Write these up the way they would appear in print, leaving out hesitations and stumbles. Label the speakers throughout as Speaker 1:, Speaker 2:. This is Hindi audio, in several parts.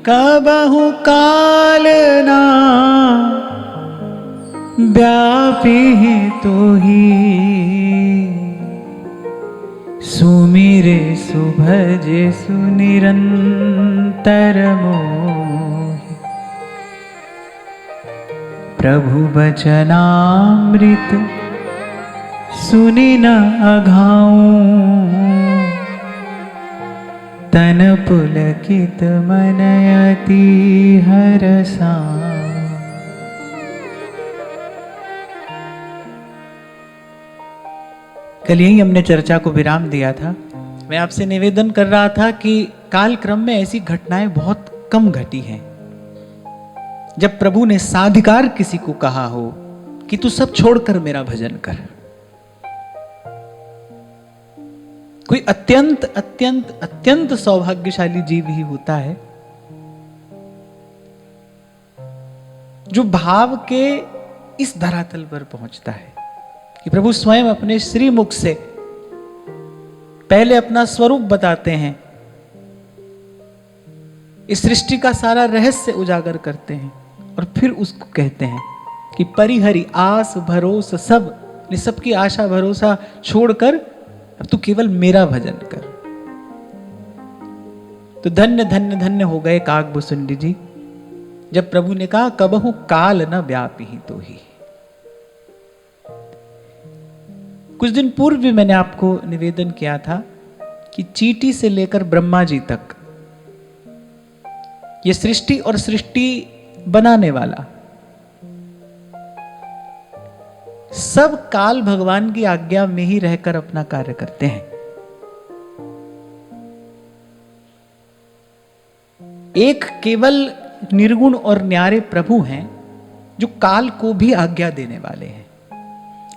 Speaker 1: कबहु काल ना व्यापी तो ही, सुमिरे सुभजे सुनिरंतर मोहि। प्रभु बचनामृत सुनि न अघाऊं, तन पुलकित मन अति हरसां। कल यही हमने चर्चा को विराम दिया था। मैं आपसे निवेदन कर रहा था कि कालक्रम में ऐसी घटनाएं बहुत कम घटी हैं जब प्रभु ने साधिकार किसी को कहा हो कि तू सब छोड़कर मेरा भजन कर। कोई अत्यंत अत्यंत अत्यंत सौभाग्यशाली जीव ही होता है जो भाव के इस धरातल पर पहुंचता है कि प्रभु स्वयं अपने श्रीमुख से पहले अपना स्वरूप बताते हैं, इस सृष्टि का सारा रहस्य उजागर करते हैं और फिर उसको कहते हैं कि परिहरि आस भरोसा सब, सबकी आशा भरोसा छोड़कर अब तू केवल मेरा भजन कर। तो धन्य धन्य धन्य हो गए काकभुसुंडी जी जब प्रभु ने कहा कबहु काल न व्यापी तो ही। कुछ दिन पूर्व भी मैंने आपको निवेदन किया था कि चींटी से लेकर ब्रह्मा जी तक ये सृष्टि और सृष्टि बनाने वाला सब काल भगवान की आज्ञा में ही रहकर अपना कार्य करते हैं। एक केवल निर्गुण और न्यारे प्रभु हैं जो काल को भी आज्ञा देने वाले हैं।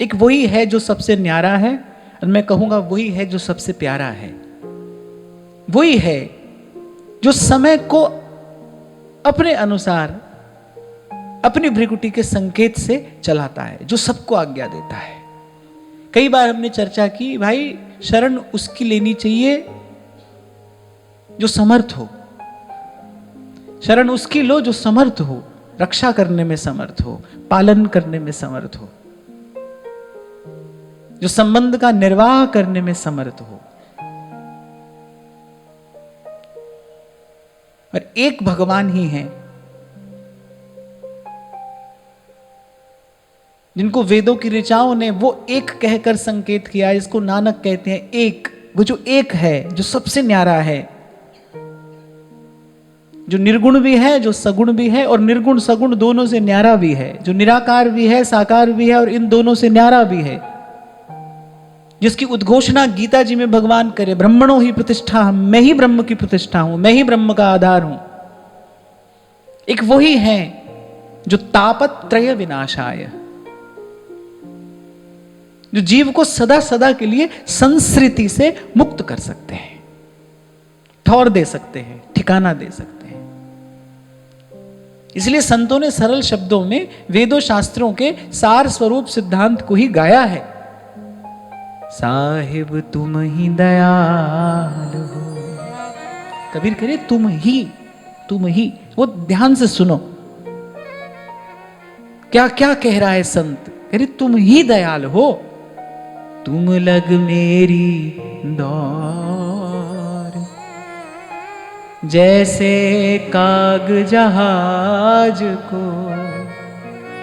Speaker 1: एक वही है जो सबसे न्यारा है और मैं कहूंगा वही है जो सबसे प्यारा है। वही है जो समय को अपने अनुसार अपनी भृकुटी के संकेत से चलाता है, जो सबको आज्ञा देता है। कई बार हमने चर्चा की भाई शरण उसकी लेनी चाहिए जो समर्थ हो, शरण उसकी लो जो समर्थ हो, रक्षा करने में समर्थ हो, पालन करने में समर्थ हो, जो संबंध का निर्वाह करने में समर्थ हो। और एक भगवान ही है जिनको वेदों की ऋचाओं ने वो एक कहकर संकेत किया, जिसको नानक कहते हैं एक। वो जो एक है, जो सबसे न्यारा है, जो निर्गुण भी है, जो सगुण भी है और निर्गुण सगुण दोनों से न्यारा भी है, जो निराकार भी है, साकार भी है और इन दोनों से न्यारा भी है, जिसकी उद्घोषणा गीता जी में भगवान करे, ब्रह्मणो ही प्रतिष्ठा, मैं ही ब्रह्म की प्रतिष्ठा हूं, मैं ही ब्रह्म का आधार हूं। एक वही है जो तापत्रय विनाशाय, जो जीव को सदा सदा के लिए संस्कृति से मुक्त कर सकते हैं, ठौर दे सकते हैं, ठिकाना दे सकते हैं। इसलिए संतों ने सरल शब्दों में वेदों शास्त्रों के सार स्वरूप सिद्धांत को ही गाया है। साहिब तुम ही दयाल हो, कबीर करे तुम ही। वो ध्यान से सुनो क्या क्या कह रहा है संत। कह रहे तुम ही दयाल हो, तुम लग मेरी दौर, जैसे काग जहाज को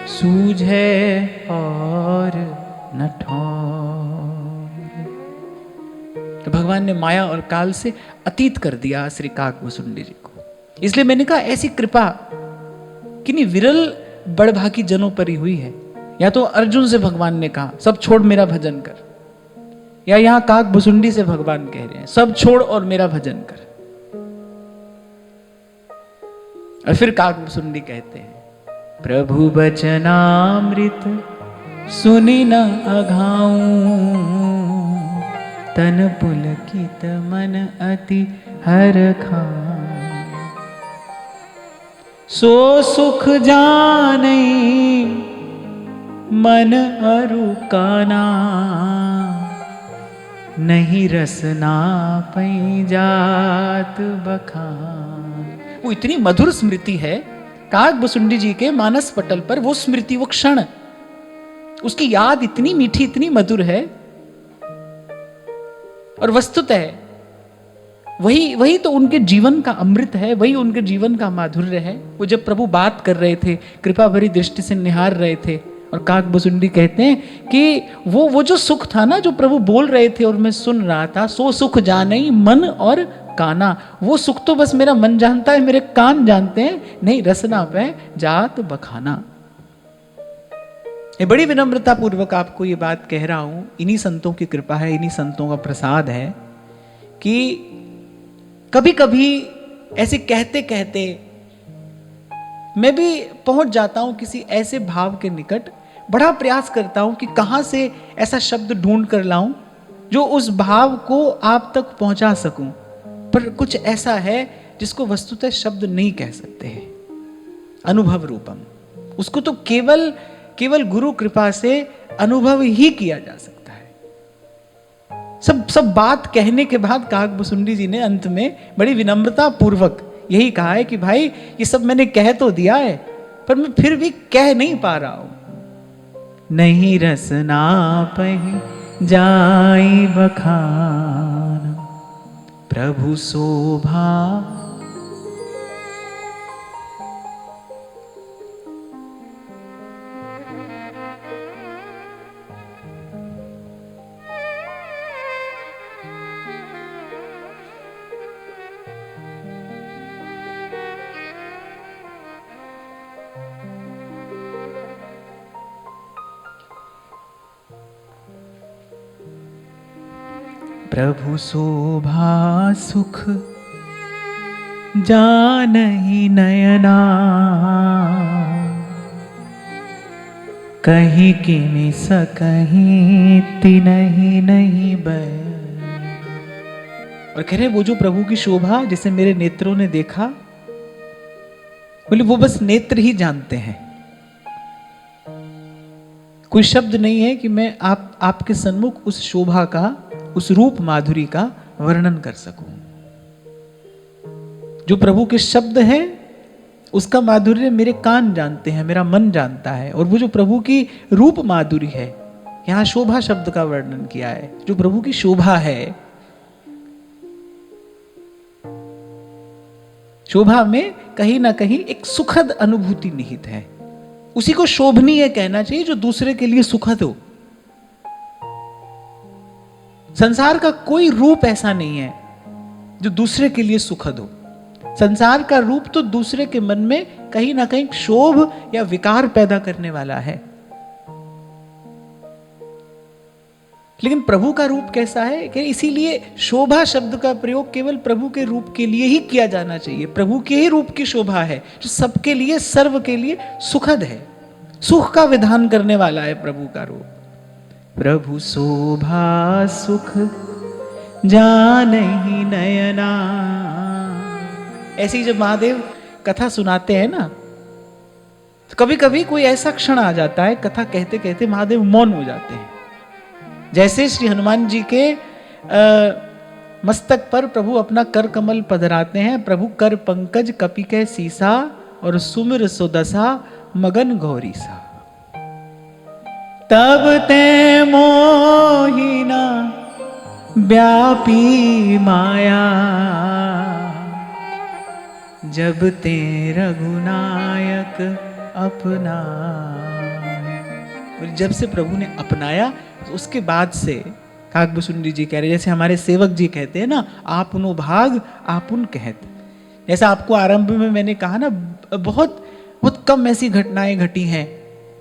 Speaker 1: सूझे और न ठौर। तो भगवान ने माया और काल से अतीत कर दिया श्री काकभुसुंडी जी को। इसलिए मैंने कहा ऐसी कृपा किन्हीं विरल बड़भागी जनों पर ही हुई है। या तो अर्जुन से भगवान ने कहा सब छोड़ मेरा भजन कर, या यहां काकभुसुंडी से भगवान कह रहे हैं सब छोड़ और मेरा भजन कर। और फिर काकभुसुंडी कहते हैं प्रभु बचनामृत सुनि न अघाऊं, तन पुलकित मन अति हरखां। सो सुख जानै मन अरु काना, नहीं रसना पै जात बखान। वो इतनी मधुर स्मृति है, काकभुसुंडी जी के मानस पटल पर वो स्मृति, वो क्षण, उसकी याद इतनी मीठी, इतनी मधुर है। और वस्तुतः वही तो उनके जीवन का अमृत है, वही उनके जीवन का माधुर्य है। वो जब प्रभु बात कर रहे थे, कृपा भरी दृष्टि से निहार रहे थे, और काकभुसुंडी कहते हैं कि वो जो सुख था ना, जो प्रभु बोल रहे थे और मैं सुन रहा था, सो सुख जाने मन और काना, वो सुख तो बस मेरा मन जानता है, मेरे कान जानते हैं, नहीं रसना पे जात बखाना। ये बड़ी विनम्रता पूर्वक आपको ये बात कह रहा हूं, इन्हीं संतों की कृपा है, इन्हीं संतों का प्रसाद है कि कभी कभी ऐसे कहते कहते मैं भी पहुंच जाता हूं किसी ऐसे भाव के निकट, बड़ा प्रयास करता हूं कि कहां से ऐसा शब्द ढूंढ कर लाऊं जो उस भाव को आप तक पहुंचा सकूं, पर कुछ ऐसा है जिसको वस्तुतः शब्द नहीं कह सकते हैं। अनुभव रूपम, उसको तो केवल गुरु कृपा से अनुभव ही किया जा सकता है। सब बात कहने के बाद काकभुसुंडी जी ने अंत में बड़ी विनम्रता पूर्वक यही कहा है कि भाई ये सब मैंने कह तो दिया है, पर मैं फिर भी कह नहीं पा रहा हूं। नहीं रसना पही जाई बखान, प्रभु शोभा प्रभु शोभा सुख जानहि नयना, कहीं किमि सकहीं तिनहि नहीं बयान। और कह रहे वो जो प्रभु की शोभा जिसे मेरे नेत्रों ने देखा, बोले वो बस नेत्र ही जानते हैं, कोई शब्द नहीं है कि मैं आपके सन्मुख उस शोभा का, उस रूप माधुरी का वर्णन कर सकूं। जो प्रभु के शब्द हैं उसका माधुर्य मेरे कान जानते हैं, मेरा मन जानता है। और वो जो प्रभु की रूप माधुरी है, यहां शोभा शब्द का वर्णन किया है, जो प्रभु की शोभा है, शोभा में कहीं ना कहीं एक सुखद अनुभूति निहित है। उसी को शोभनीय कहना चाहिए जो दूसरे के लिए सुखद हो। संसार का कोई रूप ऐसा नहीं है जो दूसरे के लिए सुखद हो। संसार का रूप तो दूसरे के मन में कहीं ना कहीं क्षोभ या विकार पैदा करने वाला है। लेकिन प्रभु का रूप कैसा है कि इसीलिए शोभा शब्द का प्रयोग केवल प्रभु के रूप के लिए ही किया जाना चाहिए। प्रभु के ही रूप की शोभा है जो सबके लिए, सर्व के लिए सुखद है, सुख का विधान करने वाला है प्रभु का रूप। प्रभु शोभा सुख जानहि नयना। ऐसे ही जब महादेव कथा सुनाते हैं ना, तो कभी कभी कोई ऐसा क्षण आ जाता है, कथा कहते कहते महादेव मौन हो जाते हैं। जैसे श्री हनुमान जी के मस्तक पर प्रभु अपना कर कमल पधराते हैं, प्रभु कर पंकज कपि के सीसा और सुमिर सुदशा मगन गौरी सा। तब ते मोहिना व्यापी माया, जब ते रघुनायक अपना। जब से प्रभु ने अपनाया तो उसके बाद से काकभुसुंडी जी कह रहे, जैसे हमारे सेवक जी कहते हैं ना, आपुनो भाग आपुन कहत। जैसा आपको आरंभ में मैंने कहा ना, बहुत बहुत कम ऐसी घटनाएं घटी हैं,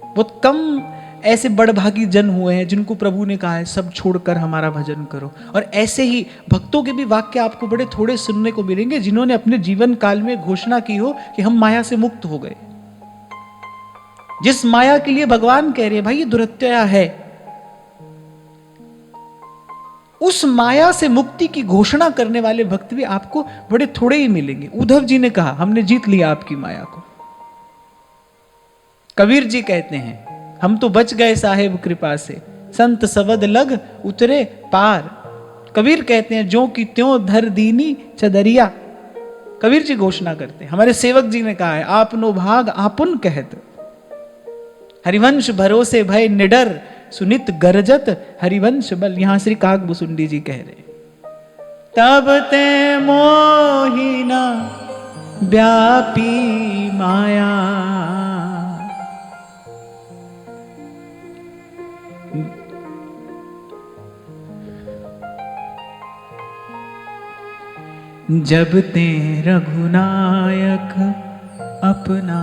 Speaker 1: बहुत कम ऐसे बड़भागी जन हुए हैं जिनको प्रभु ने कहा है सब छोड़कर हमारा भजन करो। और ऐसे ही भक्तों के भी वाक्य आपको बड़े थोड़े सुनने को मिलेंगे जिन्होंने अपने जीवन काल में घोषणा की हो कि हम माया से मुक्त हो गए। जिस माया के लिए भगवान कह रहे हैं भाई ये दुरत्या है, उस माया से मुक्ति की घोषणा करने वाले भक्त भी आपको बड़े थोड़े ही मिलेंगे। उद्धव जी ने कहा हमने जीत लिया आपकी माया को। कबीर जी कहते हैं हम तो बच गए साहेब कृपा से, संत सवद लग उतरे पार। कबीर कहते हैं जो कि त्यों धर दीनी चदरिया। कबीर जी घोषणा करते हैं, हमारे सेवक जी ने कहा है, आपनो भाग आपुन कहत, हरिवंश भरोसे भय निडर, सुनित गरजत हरिवंश बल। यहां श्री काकभूसुंडी जी कह रहे, तब ते मोहिना व्यापी माया, जब ते रघुनायक अपना।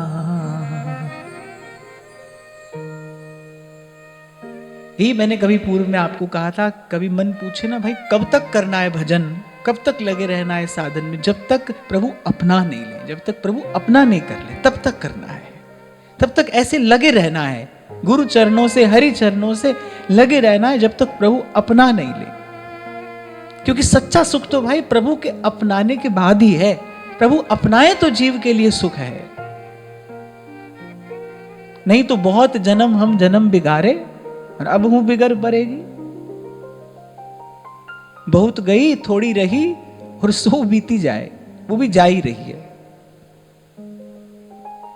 Speaker 1: यही मैंने कभी पूर्व में आपको कहा था, कभी मन पूछे ना भाई कब तक करना है भजन, कब तक लगे रहना है साधन में, जब तक प्रभु अपना नहीं ले, जब तक प्रभु अपना नहीं कर ले तब तक करना है, तब तक ऐसे लगे रहना है, गुरु चरणों से हरि चरणों से लगे रहना है जब तक प्रभु अपना नहीं ले। क्योंकि सच्चा सुख तो भाई प्रभु के अपनाने के बाद ही है, प्रभु अपनाए तो जीव के लिए सुख है, नहीं तो बहुत जन्म हम जन्म बिगाड़े और अब हूं बिगड़ पड़ेगी, बहुत गई थोड़ी रही और सो बीती जाए, वो भी जा ही रही है।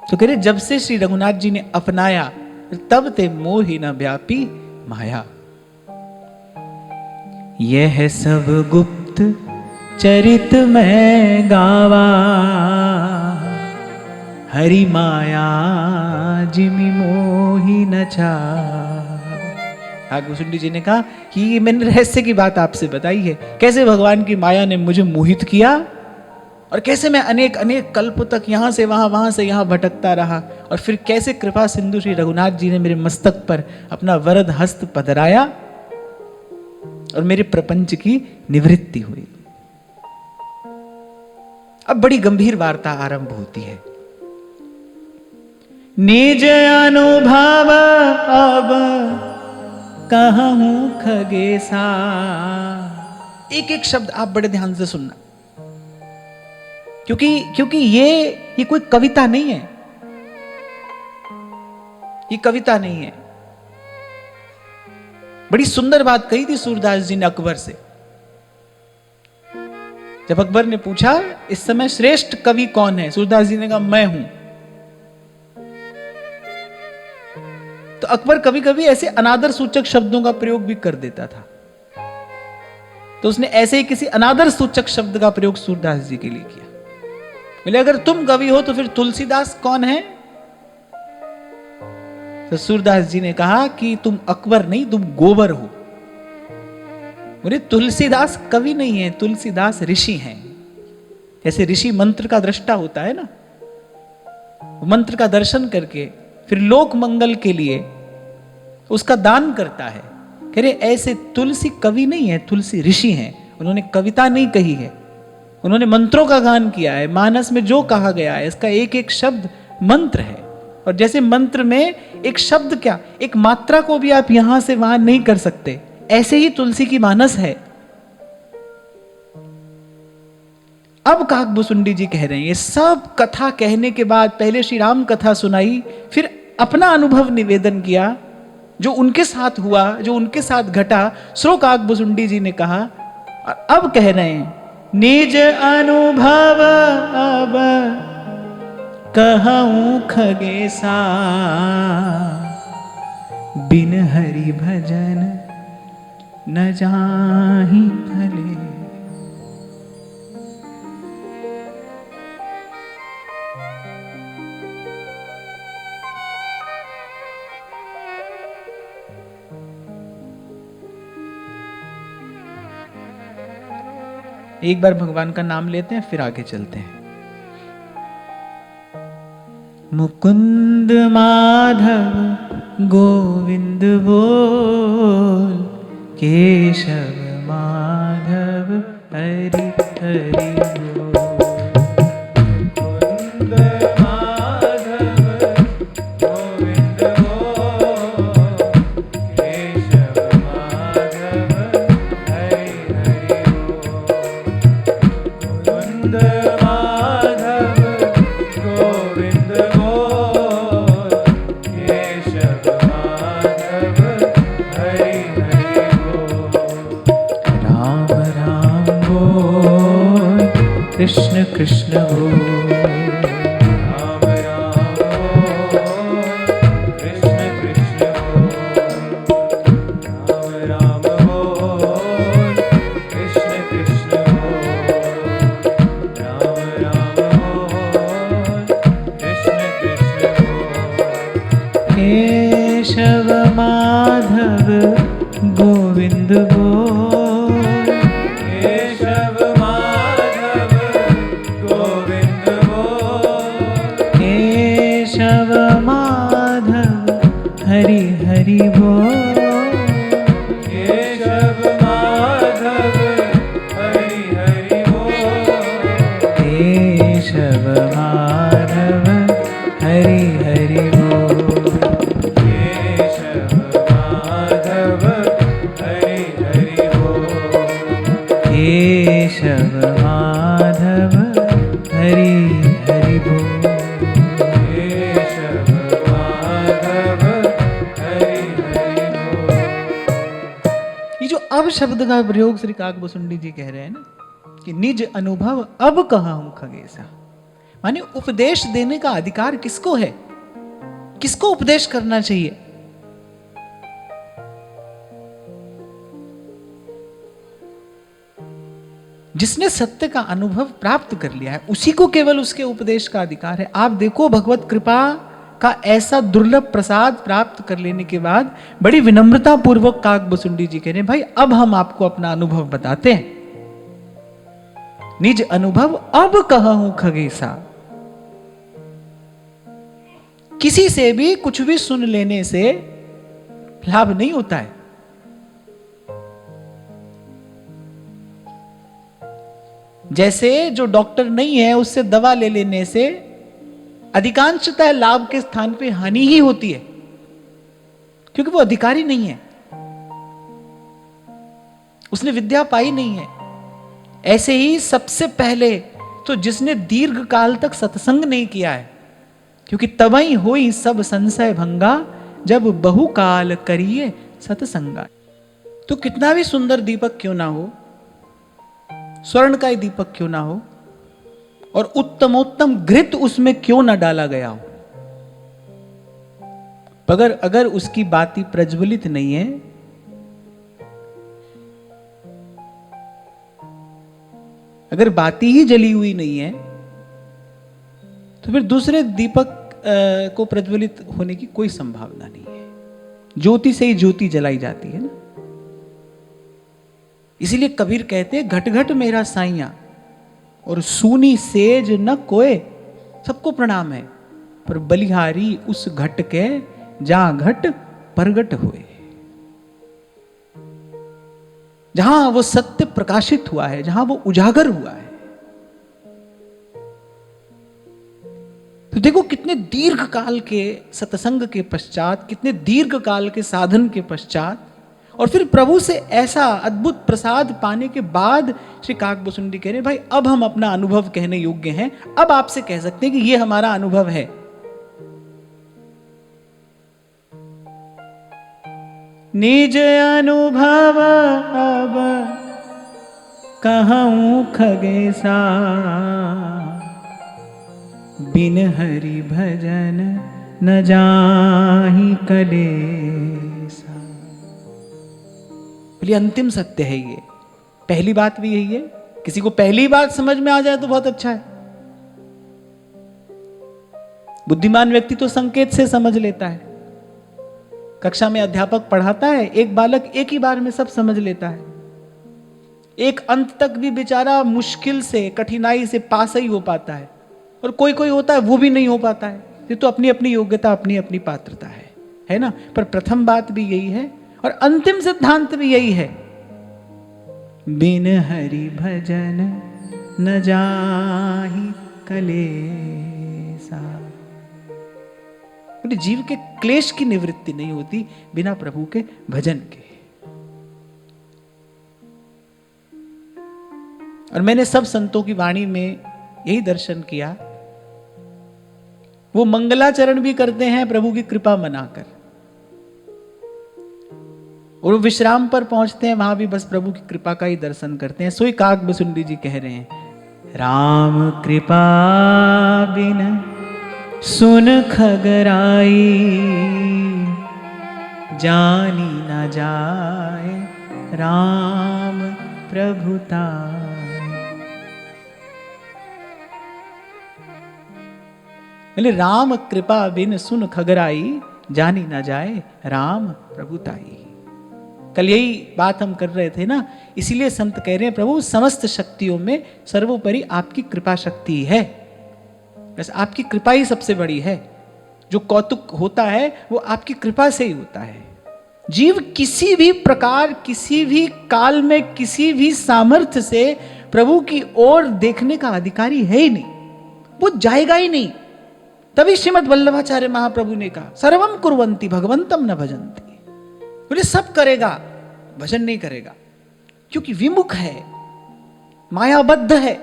Speaker 1: तो कह रहे जब से श्री रघुनाथ जी ने अपनाया तब ते मोहि न व्यापी माया। यह सब गुप्त चरित में गावा, हरि माया जिमि मोहि न छावा। काकभूसुंडी जी ने कहा कि ये मैंने रहस्य की बात आपसे बताई है, कैसे भगवान की माया ने मुझे मोहित किया और कैसे मैं अनेक अनेक कल्प तक यहां से वहां से यहां भटकता रहा, और फिर कैसे कृपा सिंधु श्री रघुनाथ जी ने मेरे मस्तक पर अपना वरद हस्त पधराया और मेरे प्रपंच की निवृत्ति हुई। अब बड़ी गंभीर वार्ता आरंभ होती है। निज अनुभव अब कहूं खगेसा। एक एक शब्द आप बड़े ध्यान से सुनना, क्योंकि ये कोई कविता नहीं है, ये कविता नहीं है। बड़ी सुंदर बात कही थी सूरदास जी ने अकबर से। जब अकबर ने पूछा इस समय श्रेष्ठ कवि कौन है, सूरदास जी ने कहा मैं हूं। तो अकबर कभी कभी ऐसे अनादर सूचक शब्दों का प्रयोग भी कर देता था, तो उसने ऐसे ही किसी अनादर सूचक शब्द का प्रयोग सूरदास जी के लिए किया। बोले अगर तुम कवि हो तो फिर तुलसीदास कौन है? तो सूरदास जी ने कहा कि तुम अकबर नहीं, तुम गोबर हो। बोले तुलसीदास कवि नहीं है, तुलसीदास ऋषि हैं। जैसे ऋषि मंत्र का दृष्टा होता है ना, मंत्र का दर्शन करके फिर लोक मंगल के लिए उसका दान करता है। कह रहे ऐसे तुलसी कवि नहीं है, तुलसी ऋषि हैं। उन्होंने कविता नहीं कही है, उन्होंने मंत्रों का गान किया है। मानस में जो कहा गया है इसका एक एक शब्द मंत्र है। और जैसे मंत्र में एक शब्द क्या, एक मात्रा को भी आप यहां से वहां नहीं कर सकते, ऐसे ही तुलसी की मानस है। अब काकभूसुंडी जी कह रहे हैं, ये सब कथा कहने के बाद पहले श्री राम कथा सुनाई, फिर अपना अनुभव निवेदन किया, जो उनके साथ हुआ, जो उनके साथ घटा, सो काकभूसुंडी जी ने कहा। और अब कह रहे हैं निज अनुभव अब कहूं खगेसा, बिन हरि भजन न जाहि भले। एक बार भगवान का नाम लेते हैं फिर आगे चलते हैं। मुकुंद माधव गोविंद बोल, केशव माधव हरि हरि बोल। मुकुंद माधव गोविंद बोल, केशव माधव हरि हरि बोल। मुकुंद माधव गोविंद बोल, केशव माधव हरि हरि बोल। राम राम बोल, केशव माधव गोविंद बोल,
Speaker 2: केशव माधव गोविंद बोल,
Speaker 1: केशव माधव हरि हरि बोल,
Speaker 2: केशव माधव हरि हरि बोल,
Speaker 1: केशव माधव हरि हरि बोल,
Speaker 2: केशव माधव हरि हरि बोल,
Speaker 1: केशव माधव हरि हरि बोल।
Speaker 2: केशव माधव हरि हरि बोल।
Speaker 1: ये जो अब शब्द का प्रयोग श्री काकभूषुंडी जी कह रहे हैं ना कि निज अनुभव अब कहा हूं खगेसा, माने उपदेश देने का अधिकार किसको है, किसको उपदेश करना चाहिए? जिसने सत्य का अनुभव प्राप्त कर लिया है उसी को केवल उसके उपदेश का अधिकार है। आप देखो भगवत कृपा का ऐसा दुर्लभ प्रसाद प्राप्त कर लेने के बाद बड़ी विनम्रता पूर्वक काकभूषुंडी जी कह रहे हैं, भाई अब हम आपको अपना अनुभव बताते हैं। निज अनुभव अब कहा हूं खगेसा। किसी से भी कुछ भी सुन लेने से लाभ नहीं होता है। जैसे जो डॉक्टर नहीं है उससे दवा ले लेने से अधिकांशतः लाभ के स्थान पे हानि ही होती है, क्योंकि वो अधिकारी नहीं है, उसने विद्या पाई नहीं है। ऐसे ही सबसे पहले तो जिसने दीर्घ काल तक सत्संग नहीं किया है, क्योंकि तबई होई सब संशय भंगा जब बहुकाल करिए सत्संगा। तो कितना भी सुंदर दीपक क्यों ना हो, स्वर्ण का ही दीपक क्यों ना हो, और उत्तमोत्तम घृत उसमें क्यों ना डाला गया हो, मगर अगर उसकी बाती प्रज्वलित नहीं है, अगर बाती ही जली हुई नहीं है, तो फिर दूसरे दीपक को प्रज्वलित होने की कोई संभावना नहीं है। ज्योति से ही ज्योति जलाई जाती है ना। इसीलिए कबीर कहते हैं घट घट मेरा साइया और सूनी सेज न कोय, सबको प्रणाम है पर बलिहारी उस घट के जहां घट प्रगट हुए, जहां वो सत्य प्रकाशित हुआ है, जहां वो उजागर हुआ है। तो देखो कितने दीर्घ काल के सत्संग के पश्चात, कितने दीर्घ काल के साधन के पश्चात, और फिर प्रभु से ऐसा अद्भुत प्रसाद पाने के बाद श्री काकभूषुंडी कह रहे भाई अब हम अपना अनुभव कहने योग्य हैं, अब आपसे कह सकते हैं कि ये हमारा अनुभव है। निज अनुभव अब कहूं खगेसा, बिन हरि भजन न जाहि कलेसा। बोलिए अंतिम सत्य है ये। पहली बात भी यही है, किसी को पहली बात समझ में आ जाए तो बहुत अच्छा है। बुद्धिमान व्यक्ति तो संकेत से समझ लेता है। कक्षा में अध्यापक पढ़ाता है, एक बालक एक ही बार में सब समझ लेता है। एक अंत तक भी बेचारा मुश्किल से, कठिनाई से पास ही हो पाता है, और कोई कोई होता है वो भी नहीं हो पाता है। ये तो अपनी अपनी योग्यता, अपनी अपनी पात्रता है ना। पर प्रथम बात भी यही है और अंतिम सिद्धांत भी यही है, बिन हरि भजन न जाहि कलेसा। जीव के क्लेश की निवृत्ति नहीं होती बिना प्रभु के भजन के। और मैंने सब संतों की वाणी में यही दर्शन किया, वो मंगलाचरण भी करते हैं प्रभु की कृपा मनाकर, और वो विश्राम पर पहुंचते हैं, वहां भी बस प्रभु की कृपा का ही दर्शन करते हैं। सोई काकभूषुंडी जी कह रहे हैं, राम कृपा बिन सुन खगराई, जानी न जाए राम प्रभुता। बोले राम कृपा बिन सुन खगराई, जानी न जाए राम प्रभुताई। कल यही बात हम कर रहे थे ना, इसीलिए संत कह रहे हैं प्रभु समस्त शक्तियों में सर्वोपरि आपकी कृपा शक्ति है। बस आपकी कृपा ही सबसे बड़ी है। जो कौतुक होता है वो आपकी कृपा से ही होता है। जीव किसी भी प्रकार, किसी भी काल में, किसी भी सामर्थ्य से प्रभु की ओर देखने का अधिकारी है ही नहीं, वो जाएगा ही नहीं। तभी श्रीमद् वल्लभाचार्य महाप्रभु ने कहा सर्वम कुर्वन्ति भगवंतम न भजन्ति। बोले सब करेगा, भजन नहीं करेगा, क्योंकि विमुख है, मायाबद्ध है।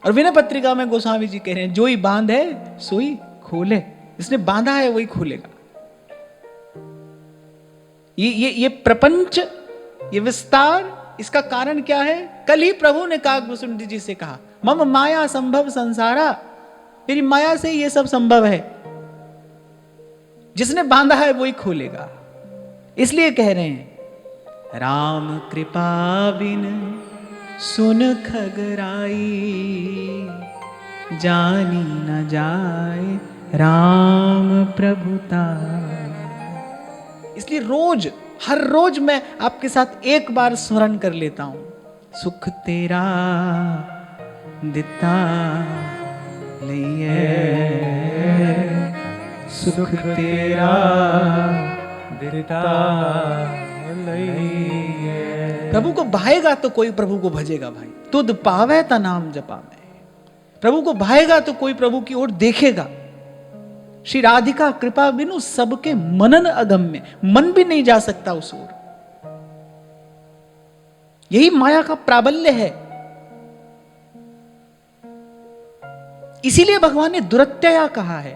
Speaker 1: और विनय पत्रिका में गोस्वामी जी कह रहे हैं जो ही बांध है सोई खोले। इसने बांधा है वही खोलेगा। ये प्रपंच, ये विस्तार, इसका कारण क्या है? कल ही प्रभु ने काकभूषुंडी जी से कहा मम माया संभव संसारा, मेरी माया से ये सब संभव है। जिसने बांधा है वही खोलेगा। इसलिए कह रहे हैं राम कृपा बिन सुन खगराई, जानी न जाए राम प्रभुता। इसलिए रोज, हर रोज मैं आपके साथ एक बार स्मरण कर लेता हूं, सुख तेरा दिता लिए, सुख तेरा
Speaker 2: दिता लइए।
Speaker 1: प्रभु को भाएगा तो कोई प्रभु को भजेगा भाई। तुद पावे ता नाम जपा में। प्रभु को भाएगा तो कोई प्रभु की ओर देखेगा। श्री राधिका कृपा बिनु सबके मनन अगम्य, मन भी नहीं जा सकता उस ओर। यही माया का प्राबल्य है। इसीलिए भगवान ने दुरत्यया कहा है,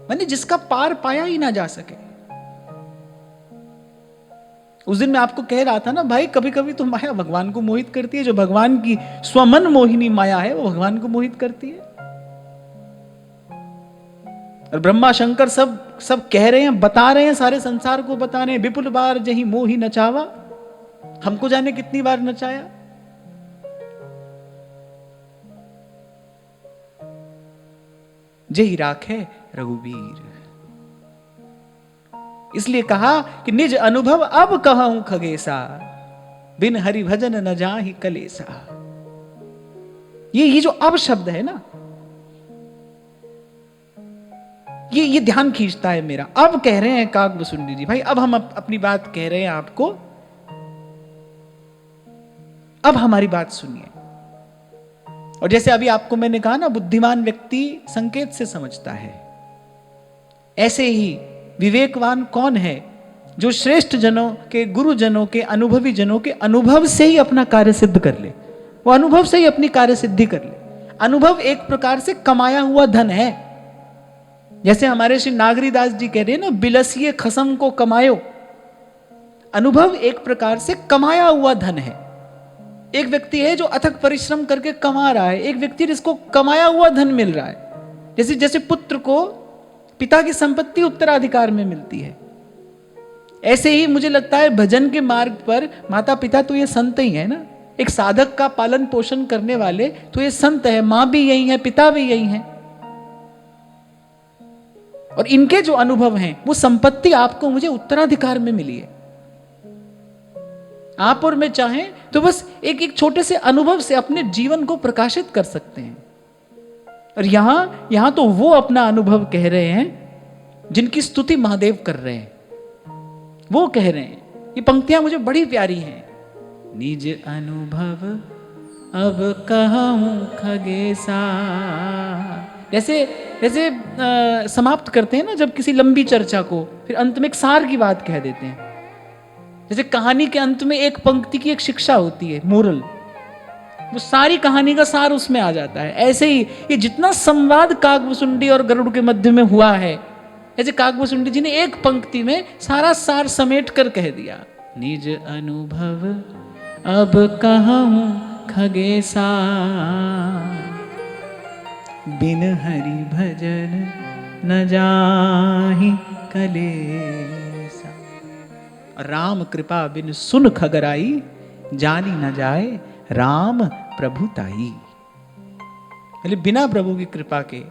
Speaker 1: माने जिसका पार पाया ही ना जा सके। उस दिन मैं आपको कह रहा था ना भाई, कभी कभी तो माया भगवान को मोहित करती है। जो भगवान की स्वमन मोहिनी माया है वो भगवान को मोहित करती है। और ब्रह्मा शंकर सब कह रहे हैं, बता रहे हैं, सारे संसार को बता रहे हैं, विपुल बार जही मोही नचावा। हमको जाने कितनी बार नचाया। जही राखे रघुवीर। इसलिए कहा कि निज अनुभव अब कहूं खगेसा, बिन हरि भजन न जाहि कलेसा। ये जो अब शब्द है ना, ये ध्यान खींचता है मेरा। अब कह रहे हैं काकभूषुंडी जी भाई, अब हम अपनी बात कह रहे हैं आपको, अब हमारी बात सुनिए। और जैसे अभी आपको मैंने कहा ना, बुद्धिमान व्यक्ति संकेत से समझता है, ऐसे ही विवेकवान कौन है? जो श्रेष्ठ जनों के, गुरुजनों के, अनुभवी जनों के अनुभव से ही अपना कार्य सिद्ध कर ले। वो अनुभव से ही अपनी कार्य सिद्धि कर ले। अनुभव एक प्रकार से कमाया हुआ धन है। जैसे हमारे श्री नागरीदास जी कह रहे हैं ना, बिलसिए खसम को कमायो। अनुभव एक प्रकार से कमाया हुआ धन है। एक व्यक्ति है जो अथक परिश्रम करके कमा रहा है, एक व्यक्ति जिसको कमाया हुआ धन मिल रहा है। जैसे जैसे पुत्र को पिता की संपत्ति उत्तराधिकार में मिलती है, ऐसे ही मुझे लगता है भजन के मार्ग पर माता पिता तो ये संत ही है ना। एक साधक का पालन पोषण करने वाले तो ये संत है, मां भी यही है, पिता भी यही है। और इनके जो अनुभव हैं वो संपत्ति आपको मुझे उत्तराधिकार में मिली है। आप और मैं चाहें तो बस एक एक छोटे से अनुभव से अपने जीवन को प्रकाशित कर सकते हैं। और यहां तो वो अपना अनुभव कह रहे हैं जिनकी स्तुति महादेव कर रहे हैं। वो कह रहे हैं, ये पंक्तियां मुझे बड़ी प्यारी हैं। निज अनुभव अब कहूं खगेसा। जैसे समाप्त करते हैं ना जब किसी लंबी चर्चा को, फिर अंत में एक सार की बात कह देते हैं। जैसे कहानी के अंत में एक पंक्ति की एक शिक्षा होती है, मोरल, वो सारी कहानी का सार उसमें आ जाता है। ऐसे ही ये जितना संवाद काकभूषुंडी और गरुड़ के मध्य में हुआ है, ऐसे काकभूषुंडी जी ने एक पंक्ति में सारा सार समेट कर कह दिया। निज अनुभव अब कहूं खगेसा, बिन हरि भजन न जाहि कलेसा। राम कृपा बिन सुन खगराई, जानी न जाए राम प्रभुताई। बिना प्रभु की कृपा के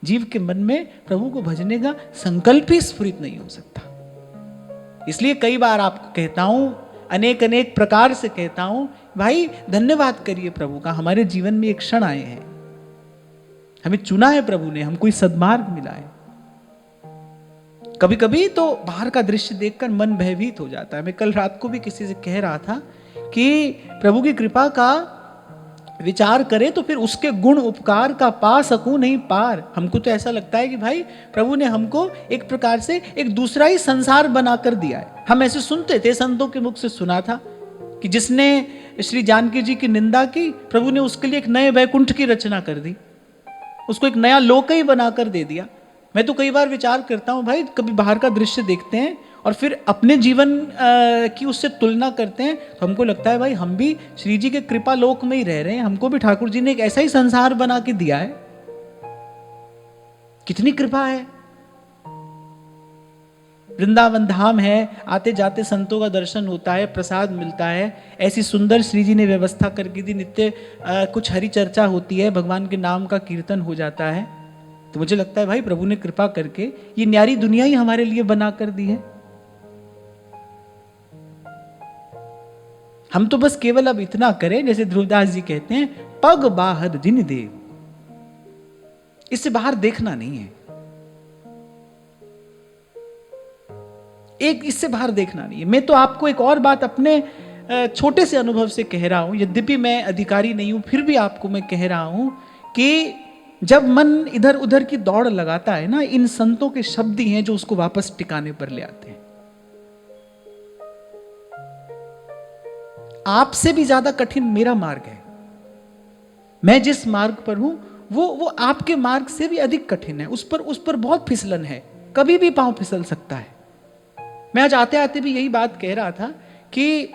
Speaker 1: जीव के मन में प्रभु को भजने का संकल्प ही स्फुरित नहीं हो सकता। इसलिए कई बार आपको कहता हूं, अनेक अनेक प्रकार से कहता हूं, भाई धन्यवाद करिए प्रभु का, हमारे जीवन में एक क्षण आए हैं, हमें चुना है प्रभु ने, हमको सद्मार्ग मिला है। कभी कभी तो बाहर का दृश्य देखकर मन भयभीत हो जाता है। मैं कल रात को भी किसी से कह रहा था कि प्रभु की कृपा का विचार करें तो फिर उसके गुण उपकार का पा सकूं नहीं पार। हमको तो ऐसा लगता है कि भाई प्रभु ने हमको एक प्रकार से एक दूसरा ही संसार बनाकर दिया है। हम ऐसे सुनते थे, संतों के मुख से सुना था कि जिसने श्री जानकी जी की निंदा की, प्रभु ने उसके लिए एक नए वैकुंठ की रचना कर दी, उसको एक नया लोक ही बनाकर दे दिया। मैं तो कई बार विचार करता हूं, भाई कभी बाहर का दृश्य देखते हैं और फिर अपने जीवन की उससे तुलना करते हैं तो हमको लगता है भाई हम भी श्री जी के कृपा लोक में ही रह रहे हैं, हमको भी ठाकुर जी ने एक ऐसा ही संसार बना के दिया है। कितनी कृपा है। वृंदावन धाम है, आते जाते संतों का दर्शन होता है, प्रसाद मिलता है, ऐसी सुंदर श्री जी ने व्यवस्था करके दी, नित्य कुछ हरि चर्चा होती है, भगवान के नाम का कीर्तन हो जाता है। तो मुझे लगता है भाई प्रभु ने कृपा करके ये न्यारी दुनिया ही हमारे लिए बना कर दी है। हम तो बस केवल अब इतना करें, जैसे ध्रुवदास जी कहते हैं, पग बाहर जिन देव, इससे बाहर देखना नहीं है, एक इससे बाहर देखना नहीं है। मैं तो आपको एक और बात अपने छोटे से अनुभव से कह रहा हूं, यद्यपि मैं अधिकारी नहीं हूं, फिर भी आपको मैं कह रहा हूं कि जब मन इधर उधर की दौड़ लगाता है ना, इन संतों के शब्द ही हैं जो उसको वापस टिकाने पर ले आते हैं। आपसे भी ज्यादा कठिन मेरा मार्ग है, मैं जिस मार्ग पर हूं वो आपके मार्ग से भी अधिक कठिन है, उस पर बहुत फिसलन है, कभी भी पांव फिसल सकता है। मैं आज आते आते भी यही बात कह रहा था कि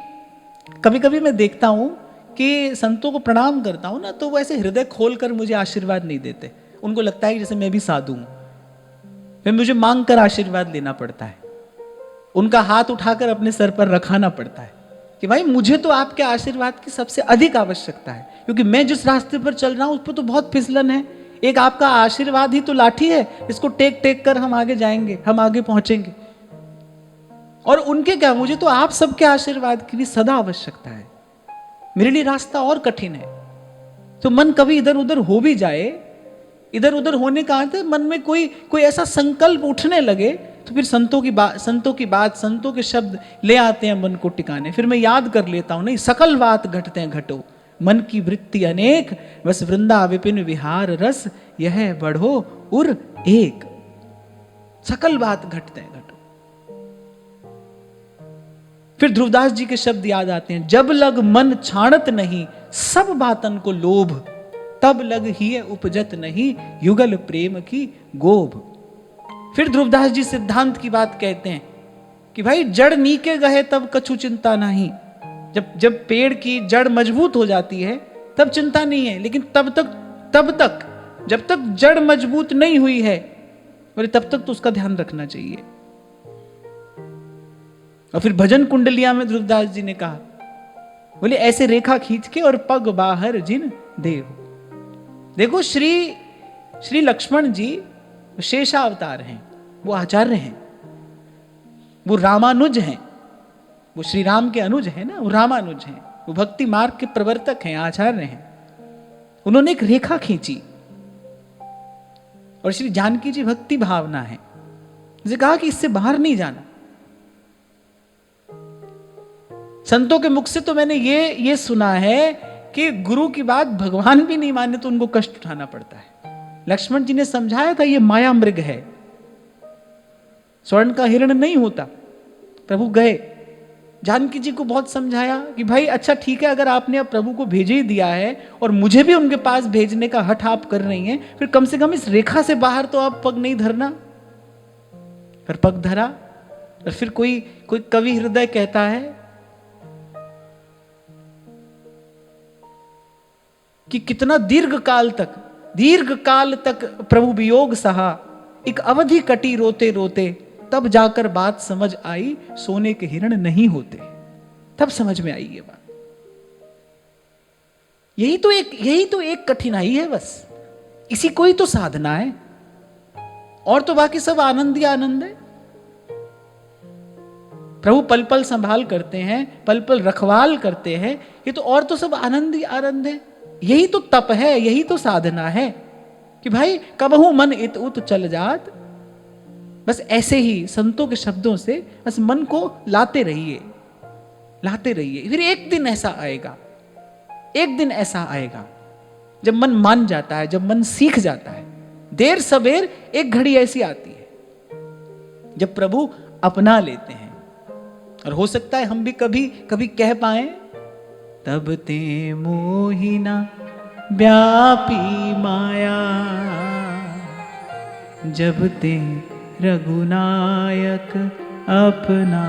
Speaker 1: कभी कभी मैं देखता हूं कि संतों को प्रणाम करता हूं ना, तो वो ऐसे हृदय खोलकर मुझे आशीर्वाद नहीं देते। उनको लगता है कि जैसे मैं भी साधु हूं, फिर मुझे मांग कर आशीर्वाद लेना पड़ता है, उनका हाथ उठाकर अपने सर पर रखाना पड़ता है कि भाई मुझे तो आपके आशीर्वाद की सबसे अधिक आवश्यकता है, क्योंकि मैं जिस रास्ते पर चल रहा हूं उस पर तो बहुत फिसलन है। एक आपका आशीर्वाद ही तो लाठी है, इसको टेक टेक कर हम आगे जाएंगे, हम आगे पहुंचेंगे। और उनके क्या, मुझे तो आप सबके आशीर्वाद की भी सदा आवश्यकता है, मेरे लिए रास्ता और कठिन है। तो मन कभी इधर उधर हो भी जाए, इधर उधर होने का अर्थ है मन में कोई ऐसा संकल्प उठने लगे, तो फिर संतों की बात संतों के शब्द ले आते हैं मन को टिकाने। फिर मैं याद कर लेता हूं, नहीं सकल बात घटते हैं घटो, मन की वृत्ति अनेक, बस वृंदा विपिन विहार रस, यह बढ़ो उर एक। सकल बात घटते हैं घटो। फिर ध्रुवदास जी के शब्द याद आते हैं, जब लग मन छाणत नहीं सब बातन को लोभ, तब लग ही उपजत नहीं युगल प्रेम की गोभ। फिर ध्रुवदास जी सिद्धांत की बात कहते हैं कि भाई जड़ नीके गए तब कछु चिंता नहीं। जब पेड़ की जड़ मजबूत हो जाती है तब चिंता नहीं है, लेकिन तब तक जब तक जड़ मजबूत नहीं हुई है, बोले तब तक तो उसका ध्यान रखना चाहिए। और फिर भजन कुंडलिया में ध्रुवदास जी ने कहा, बोले ऐसे रेखा खींच के और पग बाहर जिन देव। देखो श्री लक्ष्मण जी शेषावतार हैं, वो आचार्य हैं, वो रामानुज हैं, वो श्री राम के अनुज हैं ना, वो रामानुज हैं, वो भक्ति मार्ग के प्रवर्तक हैं, आचार्य हैं। उन्होंने एक रेखा खींची और श्री जानकी जी भक्ति भावना है, उसे कहा कि इससे बाहर नहीं जाना। संतों के मुख से तो मैंने ये सुना है कि गुरु की बात भगवान भी नहीं माने तो उनको कष्ट उठाना पड़ता है। लक्ष्मण जी ने समझाया था ये माया मृग है, स्वर्ण का हिरण नहीं होता। प्रभु गए, जानकी जी को बहुत समझाया कि भाई अच्छा ठीक है, अगर आपने अब प्रभु को भेज ही दिया है और मुझे भी उनके पास भेजने का हठ आप कर रही हैं, फिर कम से कम इस रेखा से बाहर तो आप पग नहीं धरना। फिर पग धरा। और फिर कोई कवि हृदय कहता है कि कितना दीर्घ काल तक प्रभु वियोग सहा, एक अवधि कटी रोते रोते, तब जाकर बात समझ आई सोने के हिरण नहीं होते। तब समझ में आई ये बात। यही तो एक कठिनाई है, बस इसी कोई तो साधना है। और तो बाकी सब आनंद ही आनंद है। प्रभु पल पल संभाल करते हैं, पल पल रखवाल करते हैं, ये तो और तो सब आनंद ही आनंद है। यही तो तप है, यही तो साधना है कि भाई कबहू मन इत उत चल जात। बस ऐसे ही संतों के शब्दों से बस मन को लाते रहिए, लाते रहिए। फिर एक दिन ऐसा आएगा, एक दिन ऐसा आएगा जब मन मान जाता है, जब मन सीख जाता है। देर सवेर एक घड़ी ऐसी आती है जब प्रभु अपना लेते हैं। और हो सकता है हम भी कभी कभी कह पाए, तब ते मोहिना व्यापी माया, जब ते रघुनायक अपना